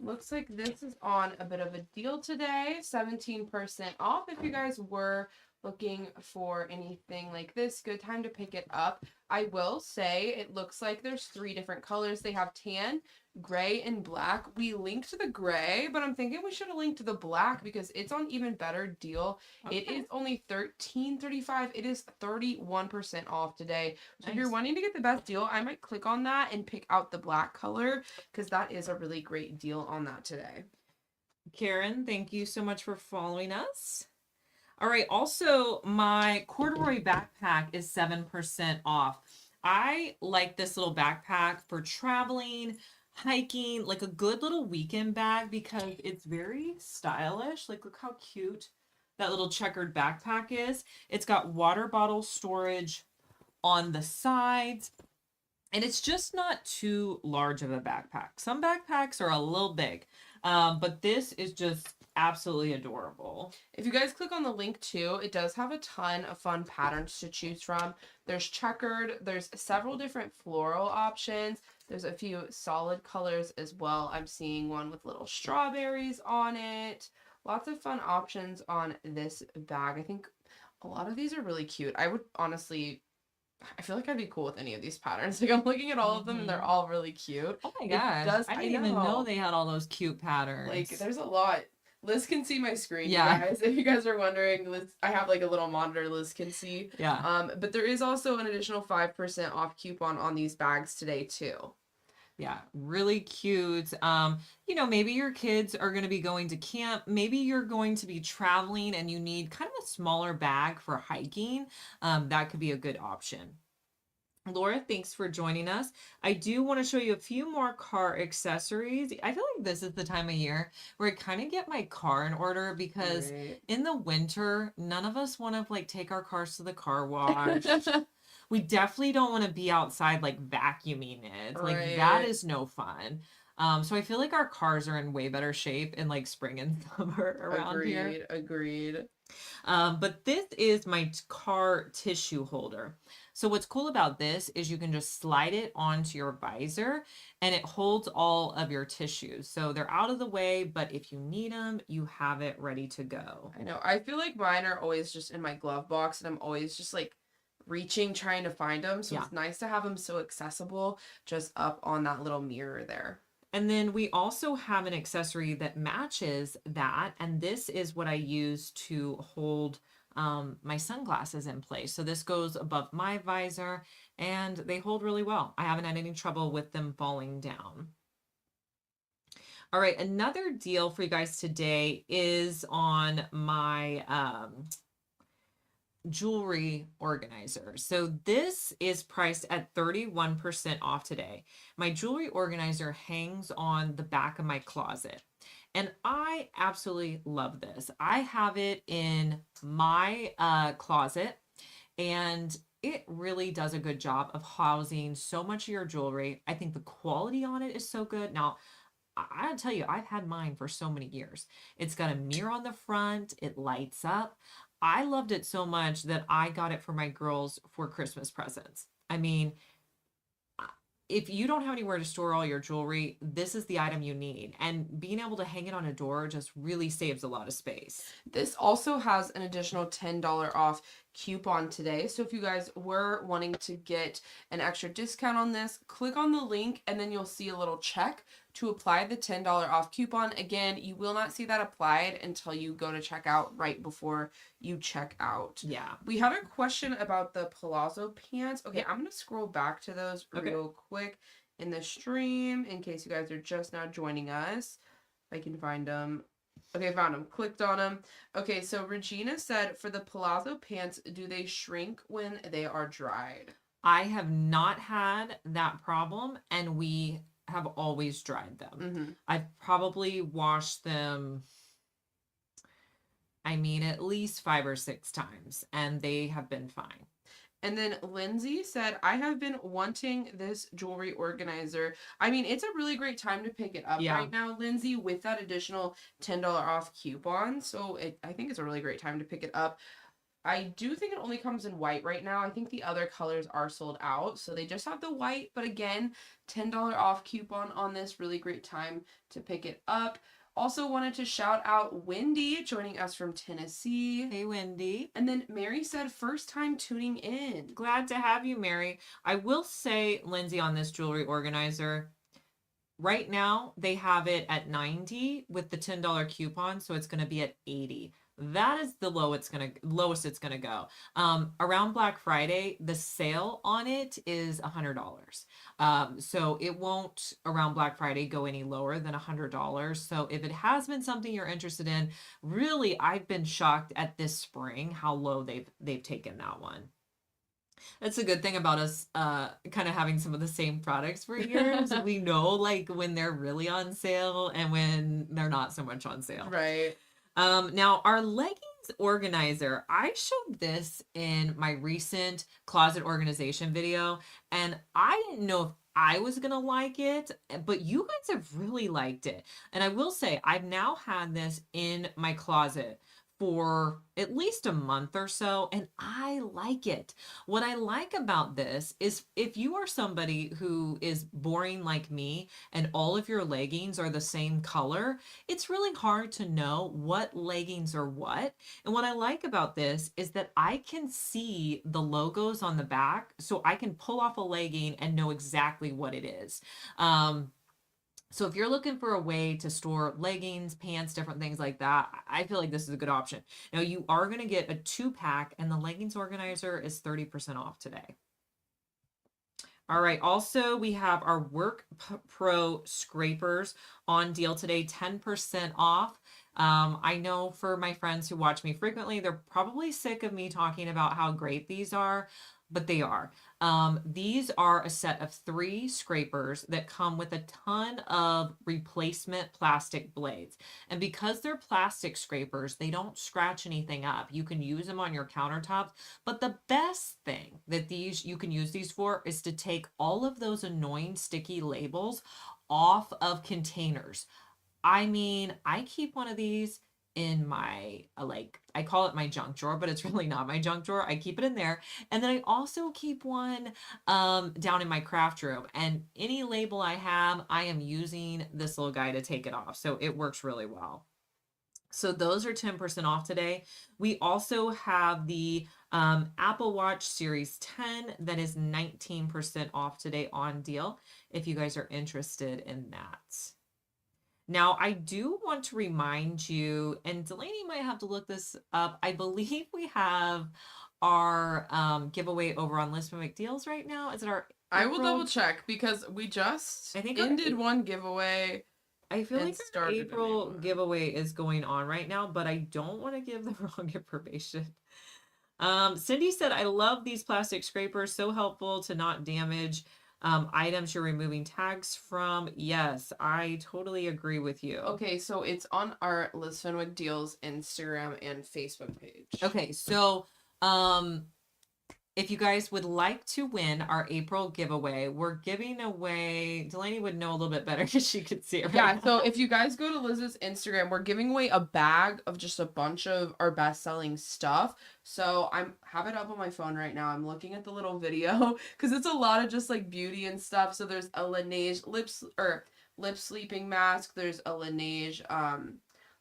Looks like this is on a bit of a deal today, 17% off if you guys were looking for anything like this, good time to pick it up. I will say it looks like there's 3 different colors. They have tan, gray, and black. We linked to the gray, but I'm thinking we should have linked to the black because it's on even better deal.
Okay.
It is only $13.35. It is 31% off today. So if you're
Nice.
wanting to get the best deal, I might click on that and pick out the black color because that is a really great deal on that today.
Karen, thank you so much for following us. All right, also my corduroy backpack is 7% off. I like this little backpack for traveling, hiking, like a good little weekend bag because it's very stylish. Like, look how cute that little checkered backpack is. It's got water bottle storage on the sides, and it's just not too large of a backpack. Some backpacks are a little big, but this is just absolutely adorable.
If you guys click on the link too, it does have a ton of fun patterns to choose from. There's checkered, there's several different floral options. There's a few solid colors as well. I'm seeing one with little strawberries on it. Lots of fun options on this bag. I think a lot of these are really cute. I would honestly, I feel like I'd be cool with any of these patterns. Like I'm looking at all of them and they're all really cute.
Oh my
It
gosh.
does-
I didn't even know they had all those cute patterns.
Like there's a lot. Liz can see my screen,
Yeah.
you guys. If you guys are wondering, Liz, I have like a little monitor Liz can see.
Yeah.
But there is also an additional 5% off coupon on these bags today too.
Yeah, really cute. You know, maybe your kids are going to be going to camp. Maybe you're going to be traveling and you need kind of a smaller bag for hiking. That could be a good option. Laura, thanks for joining us. I do want to show you a few more car accessories. I feel like this is the time of year where I kind of get my car in order because
Right.
in the winter, none of us want to like take our cars to the car wash. We definitely don't want to be outside like vacuuming it. Like that
Right.
is no fun. So I feel like our cars are in way better shape in like spring and summer around here.
Agreed.
But this is my car tissue holder. So what's cool about this is you can just slide it onto your visor and it holds all of your tissues. So they're out of the way, but if you need them, you have it ready to go.
I know. I feel like mine are always just in my glove box and I'm always just like reaching, trying to find them. So
Yeah.
it's nice to have them so accessible just up on that little mirror there.
And then we also have an accessory that matches that. And this is what I use to hold my sunglasses in place. So this goes above my visor and they hold really well. I haven't had any trouble with them falling down. All right, another deal for you guys today is on my jewelry organizer. So this is priced at 31% off today. My jewelry organizer hangs on the back of my closet. And I absolutely love this. I have it in my closet and it really does a good job of housing so much of your jewelry. I think the quality on it is so good. Now, I'll tell you, I've had mine for so many years. It's got a mirror on the front. It lights up. I loved it so much that I got it for my girls for Christmas presents. I mean, if you don't have anywhere to store all your jewelry, this is the item you need. And being able to hang it on a door just really saves a lot of space.
This also has an additional $10 off coupon today. So if you guys were wanting to get an extra discount on this, click on the link and then you'll see a little check to apply the $10 off coupon. Again, you will not see that applied until you go to checkout right before you check out.
Yeah.
We have a question about the Palazzo pants. Okay, I'm going to scroll back to those real quick in the stream in case you guys are just now joining us. If I can find them. Okay, found them. Clicked on them. Okay, so Regina said, for the Palazzo pants, do they shrink when they are dried?
I have not had that problem, and we have always dried them.
Mm-hmm.
I've probably washed them, I mean, at least 5 or 6 times, and they have been fine.
And then Lindsay said, I have been wanting this jewelry organizer. I mean, it's a really great time to pick it up right now, Lindsay, with that additional $10 off coupon. So I think it's a really great time to pick it up. I do think it only comes in white right now. I think the other colors are sold out. So they just have the white. But again, $10 off coupon on this. Really great time to pick it up. Also wanted to shout out Wendy joining us from Tennessee.
Hey, Wendy.
And then Mary said, first time tuning in.
Glad to have you, Mary. I will say, Lindsay, on this jewelry organizer, right now they have it at 90 with the $10 coupon, so it's going to be at 80. That is the lowest it's gonna go. Around Black Friday, the sale on it is $100. So it won't around Black Friday go any lower than $100. So if it has been something you're interested in, really, I've been shocked at this spring how low they've taken that one. That's a good thing about us kind of having some of the same products for years. We know like when they're really on sale and when they're not so much on sale.
Right.
Now our leggings organizer, I showed this in my recent closet organization video, and I didn't know if I was gonna like it, but you guys have really liked it. And I will say, I've now had this in my closet for at least a month or so, and I like it. What I like about this is if you are somebody who is boring like me and all of your leggings are the same color, it's really hard to know what leggings are what. And what I like about this is that I can see the logos on the back, so I can pull off a legging and know exactly what it is. So if you're looking for a way to store leggings, pants, different things like that, I feel like this is a good option. Now you are going to get a 2-pack, and the leggings organizer is 30% off today. All right. Also, we have our Work Pro scrapers on deal today, 10% off. I know for my friends who watch me frequently, they're probably sick of me talking about how great these are, but they are. These are a set of 3 scrapers that come with a ton of replacement plastic blades. And because they're plastic scrapers, they don't scratch anything up. You can use them on your countertops. But the best thing that you can use these for is to take all of those annoying sticky labels off of containers. I mean, I keep one of these in my, I call it my junk drawer, but it's really not my junk drawer. I keep it in there. And then I also keep one down in my craft room. And any label I have, I am using this little guy to take it off. So it works really well. So those are 10% off today. We also have the Apple Watch Series 10 that is 19% off today on deal, if you guys are interested in that. Now, I do want to remind you, and Delaney might have to look this up. I believe we have our giveaway over on List Mimic Deals right now. Is it our
I will double check because we just ended one giveaway.
I feel like our April giveaway is going on right now, but I don't want to give the wrong information. Cindy said, I love these plastic scrapers. So helpful to not damage items you're removing tags from. Yes, I totally agree with you.
Okay, so it's on our Liz Fenwick Deals Instagram and Facebook page.
Okay, so if you guys would like to win our April giveaway, we're giving away, Delaney would know a little bit better because she could see it right now.
So if you guys go to Liz's Instagram, we're giving away a bag of just a bunch of our best-selling stuff. So I have it up on my phone right now. I'm looking at the little video because it's a lot of just like beauty and stuff. So there's a Laneige lip sleeping mask. There's a Laneige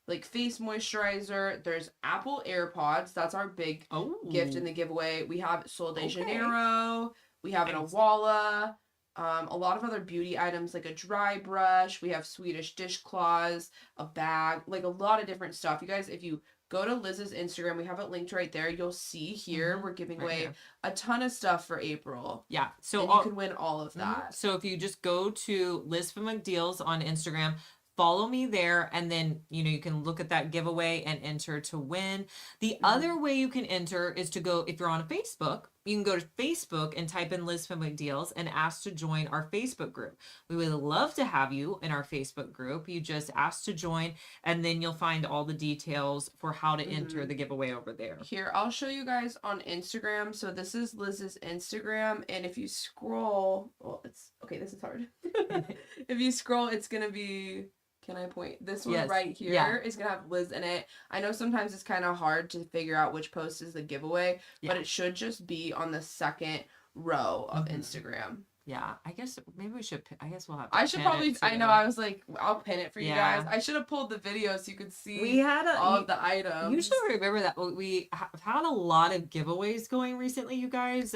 like face moisturizer. There's Apple AirPods. That's our big gift in the giveaway. We have Sol de Janeiro. We have an Awala. A lot of other beauty items like a dry brush. We have Swedish dishcloths, a bag, like a lot of different stuff. You guys, if you go to Liz's Instagram, we have it linked right there. You'll see here we're giving away a ton of stuff for April.
Yeah, so
and you can win all of that.
So if you just go to Liz Fenwick Deals on Instagram, follow me there, and then you can look at that giveaway and enter to win. The other way you can enter is to go, if you're on Facebook, you can go to Facebook and type in Liz Fenwick Deals and ask to join our Facebook group. We would love to have you in our Facebook group. You just ask to join, and then you'll find all the details for how to enter the giveaway over there.
Here, I'll show you guys on Instagram. So this is Liz's Instagram, and if you scroll, well, this is hard. If you scroll, it's gonna be, can I point? This one right here is going to have Liz in it. I know sometimes it's kind of hard to figure out which post is the giveaway, but it should just be on the second row of Instagram.
Yeah, I guess maybe we should. I guess we'll have to
I should
pin
probably,
it
I know,
too.
I was like, I'll pin it for you guys.
Yeah.
I should have pulled the video so you could
We
see
had a.
all
You,
of the
you
items.
should remember that we have had a lot of giveaways going recently, you guys.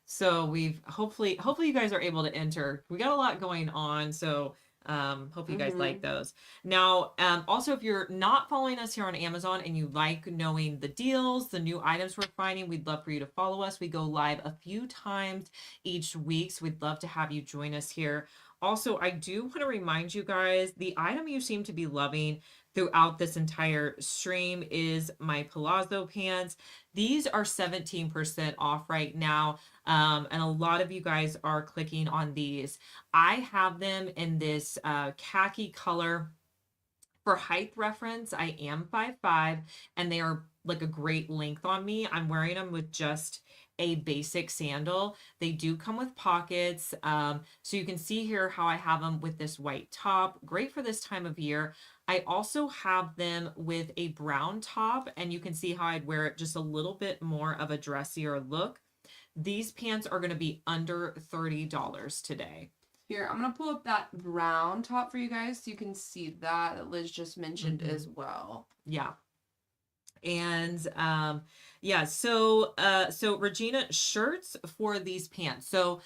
So we've hopefully you guys are able to enter. We got a lot going on, so hope you guys like those. Now, also if you're not following us here on Amazon and you like knowing the deals, the new items we're finding, we'd love for you to follow us. We go live a few times each week, so we'd love to have you join us here. Also, I do want to remind you guys, the item you seem to be loving throughout this entire stream is my Palazzo pants. These are 17% off right now. And a lot of you guys are clicking on these. I have them in this khaki color. For height reference, I am 5'5", and they are like a great length on me. I'm wearing them with just a basic sandal. They do come with pockets. So you can see here how I have them with this white top. Great for this time of year. I also have them with a brown top, and you can see how I'd wear it just a little bit more of a dressier look. These pants are going to be under $30 today.
Here, I'm going to pull up that brown top for you guys so you can see that Liz just mentioned as well.
Yeah. And yeah, so Regina, shirts for these pants. So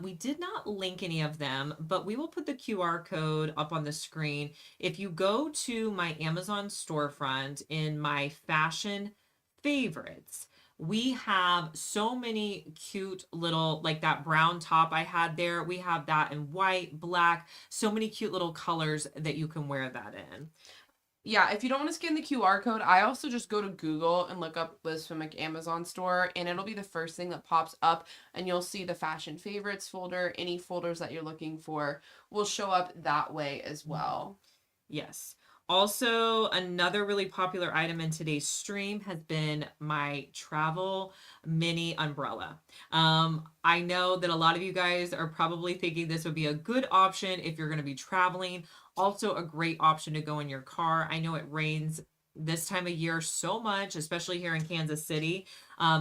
we did not link any of them, but we will put the QR code up on the screen. If you go to my Amazon storefront in my fashion favorites, we have so many cute little, like that brown top I had there. We have that in white, black, so many cute little colors that you can wear that in.
Yeah, if you don't want to scan the QR code, I also just go to Google and look up Liz Swimick Amazon store, and it'll be the first thing that pops up, and you'll see the fashion favorites folder. Any folders that you're looking for will show up that way as well.
Yes. Also, another really popular item in today's stream has been my travel mini umbrella. I know that a lot of you guys are probably thinking this would be a good option if you're going to be traveling. Also, a great option to go in your car. I know it rains this time of year so much, especially here in Kansas City.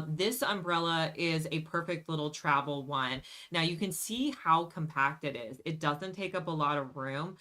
This umbrella is a perfect little travel one. Now you can see how compact it is. It doesn't take up a lot of room.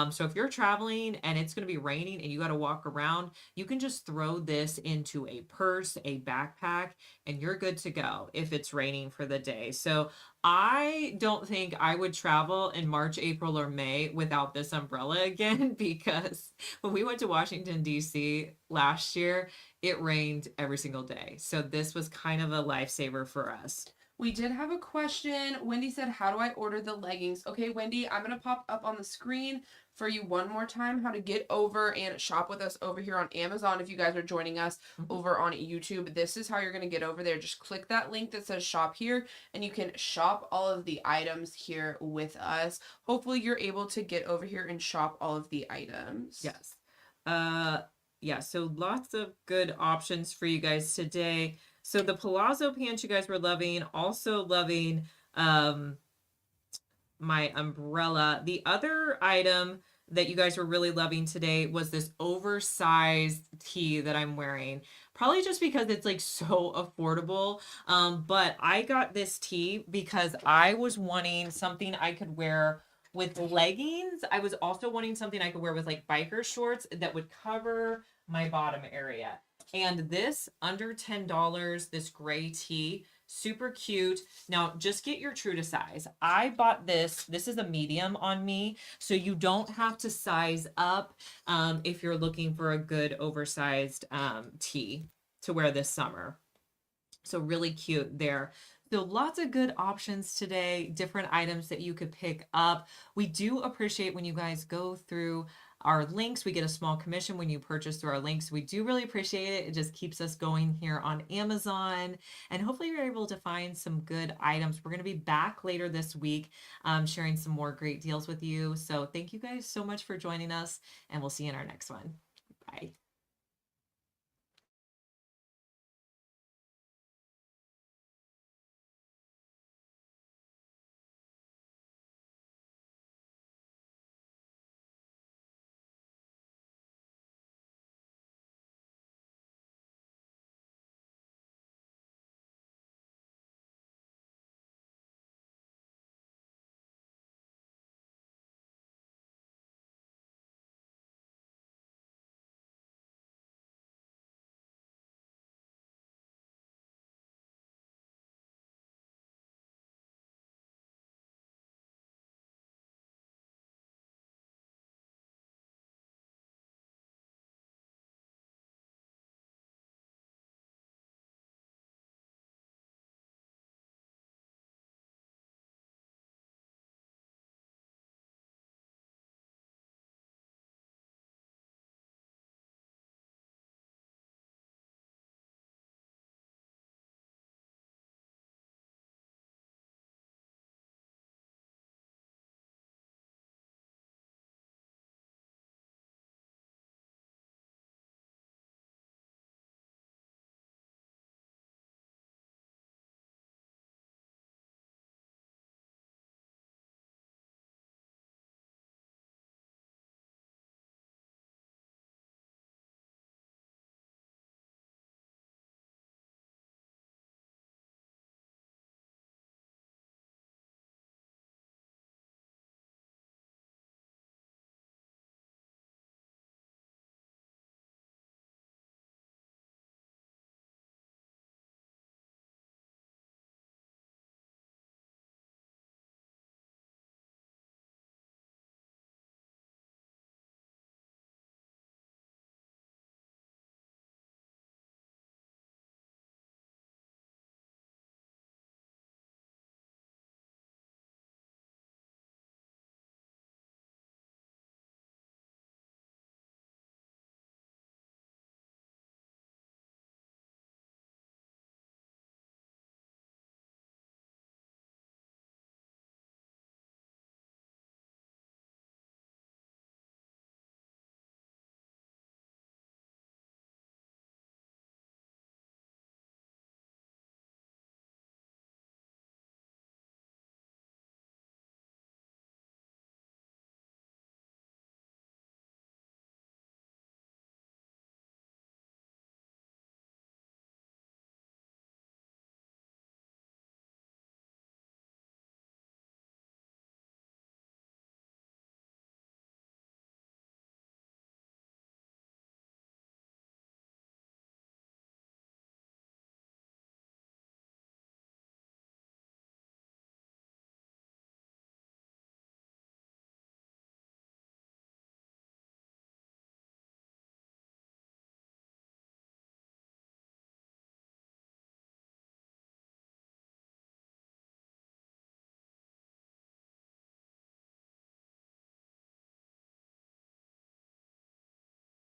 So if you're traveling and it's going to be raining and you got to walk around, you can just throw this into a purse, a backpack, and you're good to go if it's raining for the day. So I don't think I would travel in March, April, or May without this umbrella again, because when we went to Washington, D.C. last year, it rained every single day. So this was kind of a lifesaver for us.
We did have a question. Wendy said, how do I order the leggings? Okay, Wendy, I'm going to pop up on the screen for you one more time how to get over and shop with us over here on Amazon. If you guys are joining us over on YouTube, this is how you're going to get over there. Just click that link that says shop here, and you can shop all of the items here with us. Hopefully you're able to get over here and shop all of the items.
Yes. Yeah, so lots of good options for you guys today. So the Palazzo pants you guys were loving, also loving my umbrella. The other item that you guys were really loving today was this oversized tee that I'm wearing. Probably just because it's like so affordable. But I got this tee because I was wanting something I could wear with leggings. I was also wanting something I could wear with like biker shorts that would cover my bottom area. And this under $10, this gray tee, super cute. Now just get your true to size. I bought this. This is a medium on me, so you don't have to size up if you're looking for a good oversized tee to wear this summer. So really cute there. So lots of good options today, different items that you could pick up. We do appreciate when you guys go through our links. We get a small commission when you purchase through our links. We do really appreciate it. It just keeps us going here on Amazon. And hopefully you're able to find some good items. We're going to be back later this week sharing some more great deals with you. So thank you guys so much for joining us, and we'll see you in our next one. Bye.